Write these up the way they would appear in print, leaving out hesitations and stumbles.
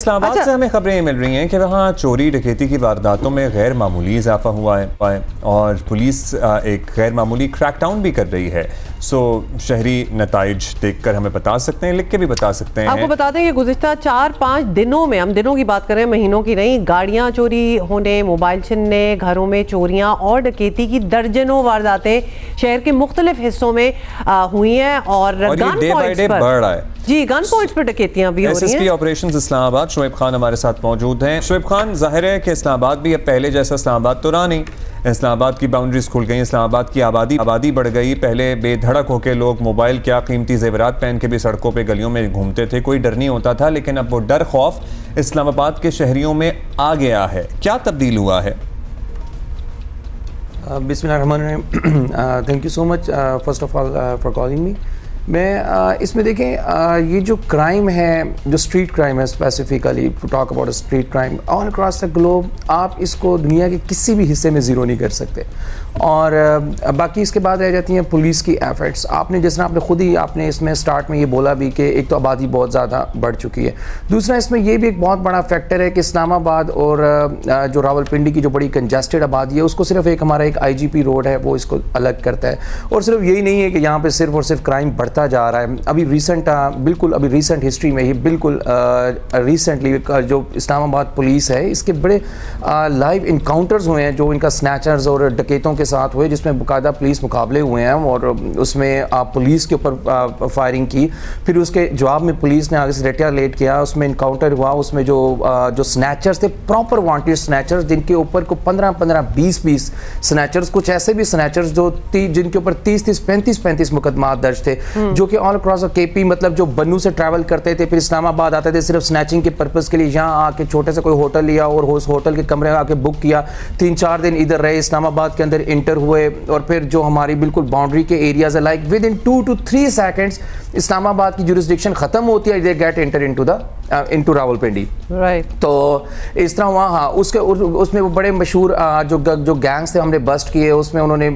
इस्लामाबाद से हमें खबरें मिल रही हैं कि वहाँ चोरी डकैती की वारदातों में गैर मामूली इजाफा हुआ है और पुलिस एक गैर मामूली क्रैकडाउन भी कर रही है। शहरी नताइज देखकर हमें बता सकते हैं, लिख के भी बता सकते हैं। आपको बता दें कि गुज़िश्ता 4-5 दिनों में, हम दिनों की बात करें महीनों की नहीं, गाड़ियां चोरी होने, मोबाइल छीनने, घरों में चोरियां और डकैती की दर्जनों वारदातें शहर के मुख्तलिफ हिस्सों में हुई हैं और गन पॉइंट्स पर बढ़ रहा है। जी, गन पॉइंट्स पर डकैतियां भी हो रही हैं। एसएसपी ऑपरेशंस इस्लामाबाद शोएब खान हमारे साथ मौजूद हैं। शोएब खान, जाहिर है कि इस्लामाबाद भी अब पहले जैसा इस्लामाबाद तो रहा नहीं। इस्लामाबाद की बाउंड्रीज खुल गई, इस्लामाबाद की आबादी बढ़ गई। पहले बेधड़क होकर लोग मोबाइल क्या कीमती जेवरात पहन के भी सड़कों पे गलियों में घूमते थे, कोई डर नहीं होता था। लेकिन अब वो डर खौफ इस्लामाबाद के शहरियों में आ गया है। क्या तब्दील हुआ है? बिस्मिल्लाहिर्रहमानिर्रहीम, thank you so much first of all for calling me. मैं इसमें देखें, ये जो क्राइम है, जो स्ट्रीट क्राइम है, specifically to talk about street crime all across the globe, आप इसको दुनिया के किसी भी हिस्से में ज़ीरो नहीं कर सकते। और बाकी इसके बाद रह जाती हैं पुलिस की एफर्ट्स। आपने जिस तरह आपने खुद ही आपने इसमें स्टार्ट में ये बोला भी कि एक तो आबादी बहुत ज़्यादा बढ़ चुकी है, दूसरा इसमें ये भी एक बहुत बड़ा फैक्टर है कि इस्लामाबाद और जो रावलपिंडी की जो बड़ी कंजेस्टेड आबादी है, उसको सिर्फ एक हमारा एक IGP रोड है वो इसको अलग करता है। और सिर्फ यही नहीं है कि यहाँ पर सिर्फ और सिर्फ क्राइम बढ़ता जा रहा है। अभी रिसेंट हिस्ट्री में ही बिल्कुल रिसेंटली जो इस्लामाबाद पुलिस है, इसके बड़े लाइव इनकाउंटर्स हुए हैं जो इनका स्नैचर्स और डकैतों के साथ हुए, जिसमें बाकायदा पुलिस मुकाबले हुए हैं और उसमें पुलिस के ऊपर फायरिंग की, फिर उसके जवाब में पुलिस ने आगे से रिटेलिएट किया, उसमें इनकाउंटर हुआ। उसमें जो स्नैचर्स थे, प्रॉपर वांटेड स्नैचर्स, जिनके ऊपर को 15-20 स्नैचर्स, कुछ ऐसे भी स्नैचर्स जो जिनके ऊपर 30-30, 35-35 मुकदमा दर्ज थे, जो कि ऑल अक्रॉस KP, मतलब जो बन्नू से ट्रैवल करते थे, फिर इस्लामाबाद आते थे सिर्फ स्नैचिंग के पर्पस के लिए, यहाँ आके छोटे से कोई होटल लिया और उस होटल के कमरे आके बुक किया, 3-4 दिन इधर रहे, इस्लामाबाद के अंदर इंटर हुए और फिर जो हमारी बिल्कुल बाउंड्री के एरियाज है, like with in 2 to 3 seconds Islamabad की जुरिस्डिक्शन खत्म होती है, they get enter into Rawalpindi, right. तो इस तरह वहाँ, हाँ, उसमें वो बड़े मशहूर जो गैंग्स थे हमने बस्ट किए, उसमें उन्होंने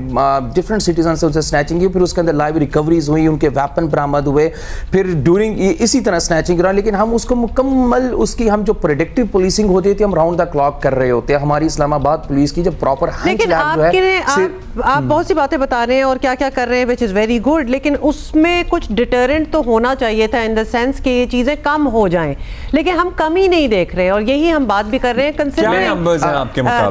डिफरेंट सिटीजन से उनसे स्नैचिंग की, फिर उसके अंदर लाइव रिकवरीज हुई, उनके वेपन बरामद हुए, फिर ड्यूरिंग इसी तरह स्नैचिंग करा। लेकिन हम उसको मुकम्मल उसकी हम जो प्रोडक्टिव पुलिसिंग होती थी, हम राउंड द क्लॉक कर रहे होते हैं। हमारी इस्लामाबाद पुलिस की जो प्रॉपर आप बहुत सी बातें बता रहे हैं और क्या क्या कर रहे हैं, विच इज़ वेरी गुड, लेकिन उसमें कुछ डिटरेंट तो होना चाहिए था इन द सेंस कि ये चीज़ें कम हो जाएं, लेकिन हम कमी नहीं देख रहे और यही हम बात भी कर रहे हैं।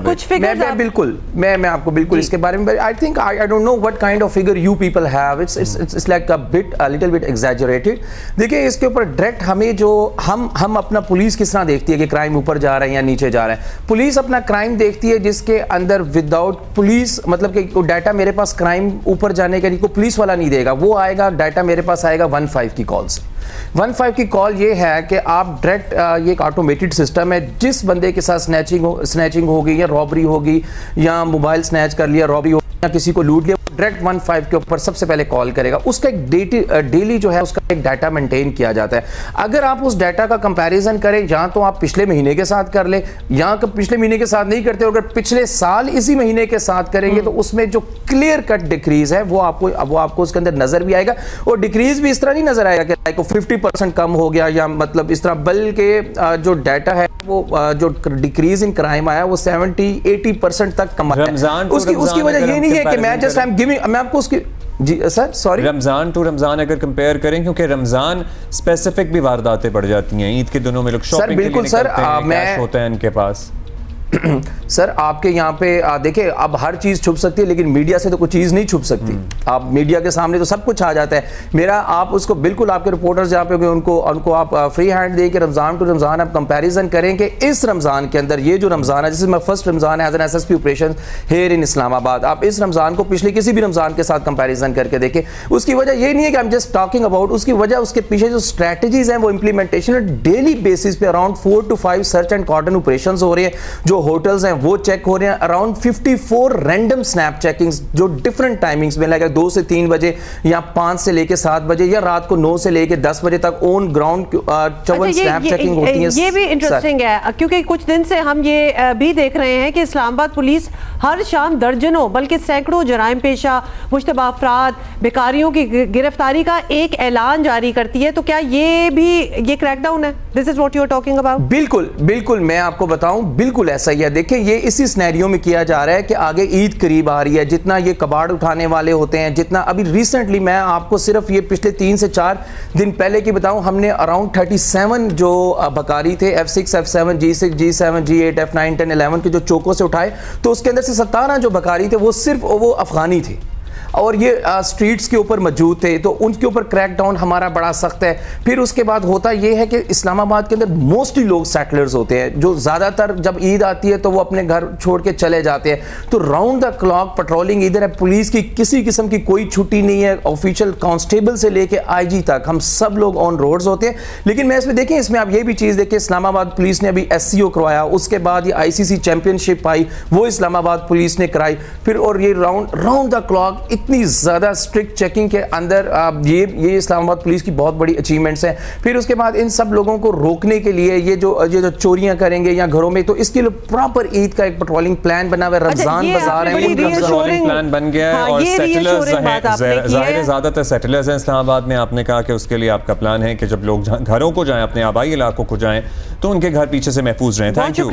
कुछ फिगर्स बिल्कुल मैं आपको बिल्कुल इसके बारे में, I think I don't know what kind of figure you people have, it's like a little bit exaggerated. देखिए, इसके ऊपर डायरेक्ट हमें जो हम अपना पुलिस किस तरह देखती है कि क्राइम ऊपर जा रहा है या नीचे जा रहा है। पुलिस अपना क्राइम देखती है जिसके अंदर विदाउट पुलिस, मतलब कि डाटा मेरे पास क्राइम ऊपर जाने का कोई पुलिस वाला नहीं देगा, वो आएगा डाटा मेरे पास आएगा 15 की कॉल से। 15 की कॉल ये है कि आप डायरेक्ट, ये एक ऑटोमेटेड सिस्टम है, जिस बंदे के साथ स्नैचिंग होगी या रॉबरी होगी या मोबाइल स्नैच कर लिया, रॉबरी या किसी को लूट लिया, डायरेक्ट 15 के ऊपर सबसे पहले कॉल करेगा। उसका एक डेली जो है उसका एक डाटा मेंटेन किया जाता है। अगर आप उस डाटा का कंपैरिजन करें, या तो आप पिछले महीने के साथ कर ले, या पिछले महीने के साथ नहीं करते, अगर पिछले साल इसी महीने के साथ करेंगे तो उसमें जो क्लियर कट डिक्रीज है वो आपको उसके अंदर नजर भी आएगा। और डिक्रीज भी इस तरह नहीं नजर आएगा कि लाइक 50% कम हो गया या मतलब इस तरह, बल्कि जो डाटा है वो जो डिक्रीज इन क्राइम आया वो 70-80% तक कम है। उसकी वजह ये नहीं है कि मैं जस्ट आई एम गिविंग, मैं आपको उसकी, जी sir sorry, Ramzan to Ramzan अगर कंपेयर करें, क्योंकि रमजान स्पेसिफिक भी वारदातें बढ़ जाती हैं, ईद के दिनों में लोग शॉपिंग के लिए निकलते हैं, कैश होता है इनके पास। सर आपके यहाँ पे देखिए, अब हर चीज़ छुप सकती है लेकिन मीडिया से तो कोई चीज़ नहीं छुप सकती। आप मीडिया के सामने तो सब कुछ आ जाता है। मेरा आप उसको बिल्कुल, आपके रिपोर्टर्स जहाँ पे उनको आप फ्री हैंड दे के रमज़ान टू रमज़ान आप कंपैरिजन करें कि इस रमज़ान के अंदर ये जो रमज़ान है, जैसे मैं फर्स्ट रमज़ान है as an SSP operation here in Islamabad, आप इस रमज़ान को पिछले किसी भी रमज़ान के साथ कंपैरिजन करके देखें। उसकी वजह ये नहीं है कि I am just talking about, उसकी वजह उसके पीछे जो स्ट्रैटेजीज हैं वो इंप्लीमेंटेशन डेली बेसिस पे around 4 to 5 search and cordon operation हो रहे हैं, जो जो होटल्स हैं वो चेक हो रहे हैं। अराउंड 54 रैंडम स्नैप चेकिंग्स जो डिफरेंट टाइमिंग्स में लगे 2 से 3 बजे या 5 से लेके 7 बजे या रात को 9 से लेके 10 बजे तक ऑन ग्राउंड 54 स्नैप चेकिंग होती है। ये भी इंटरेस्टिंग है क्योंकि कुछ दिन से हम ये भी देख रहे हैं कि इस्लामाबाद पुलिस हर शाम दर्जनों बल्कि सैकड़ों जराइम पेशा मुश्तबा अफराद भिखारियों की गिरफ्तारी का एक ऐलान जारी करती है। तो क्या ये क्रैकडाउन है? This is what you are talking about? बिल्कुल बिल्कुल, मैं आपको बताऊं बिल्कुल ऐसा ही है। देखिए ये इसी सिनेरियो में किया जा रहा है कि आगे ईद करीब आ रही है, जितना ये कबाड़ उठाने वाले होते हैं, जितना अभी रिसेंटली मैं आपको सिर्फ ये पिछले 3 से 4 दिन पहले की बताऊं, हमने अराउंड 37 जो बकारी थे F6 F7 G6 G7 G8 F9 10 11 के जो चौकों से उठाए, तो उसके अंदर से 17 जो बकारी थे वो सिर्फ वो अफगानी थे और ये स्ट्रीट्स के ऊपर मौजूद थे। तो उनके ऊपर क्रैकडाउन हमारा बड़ा सख्त है। फिर उसके बाद होता ये है कि इस्लामाबाद के अंदर मोस्टली लोग सेटलर्स होते हैं जो ज़्यादातर जब ईद आती है तो वो अपने घर छोड़ के चले जाते हैं। तो राउंड द क्लॉक पेट्रोलिंग इधर है, पुलिस की किसी किस्म की कोई छुट्टी नहीं है। ऑफिशियल कांस्टेबल से लेके IG तक हम सब लोग ऑन रोड्स होते हैं। लेकिन मैं इसमें देखें, इसमें आप ये भी चीज़ देखें, इस्लामाबाद पुलिस ने अभी SCO करवाया, उसके बाद ये ICC चैंपियनशिप आई वो इस्लामाबाद पुलिस ने कराई। फिर और ये राउंड द क्लॉक इतनी ज़्यादा स्ट्रिक्ट चेकिंग के अंदर ये इस्लामाबाद पुलिस की बहुत बड़ी अचीवमेंट्स हैं। फिर उसके बाद इन सब लोगों को रोकने के लिए ये जो चोरियां करेंगे या घरों में, तो इसके लिए प्रॉपर ईद का एक पेट्रोलिंग प्लान बना हुआ है। रमजान बाजार है, पेट्रोलिंग प्लान बन गया है और सेटलर्स ज़्यादातर सेटलर्स हैं इस्लामाबाद में। आपने कहा कि उसके लिए आपका प्लान है कि जब लोग घरों को जाएं, अपने आबाई इलाकों को जाएं, तो उनके घर पीछे से महफूज रहें। Thank you.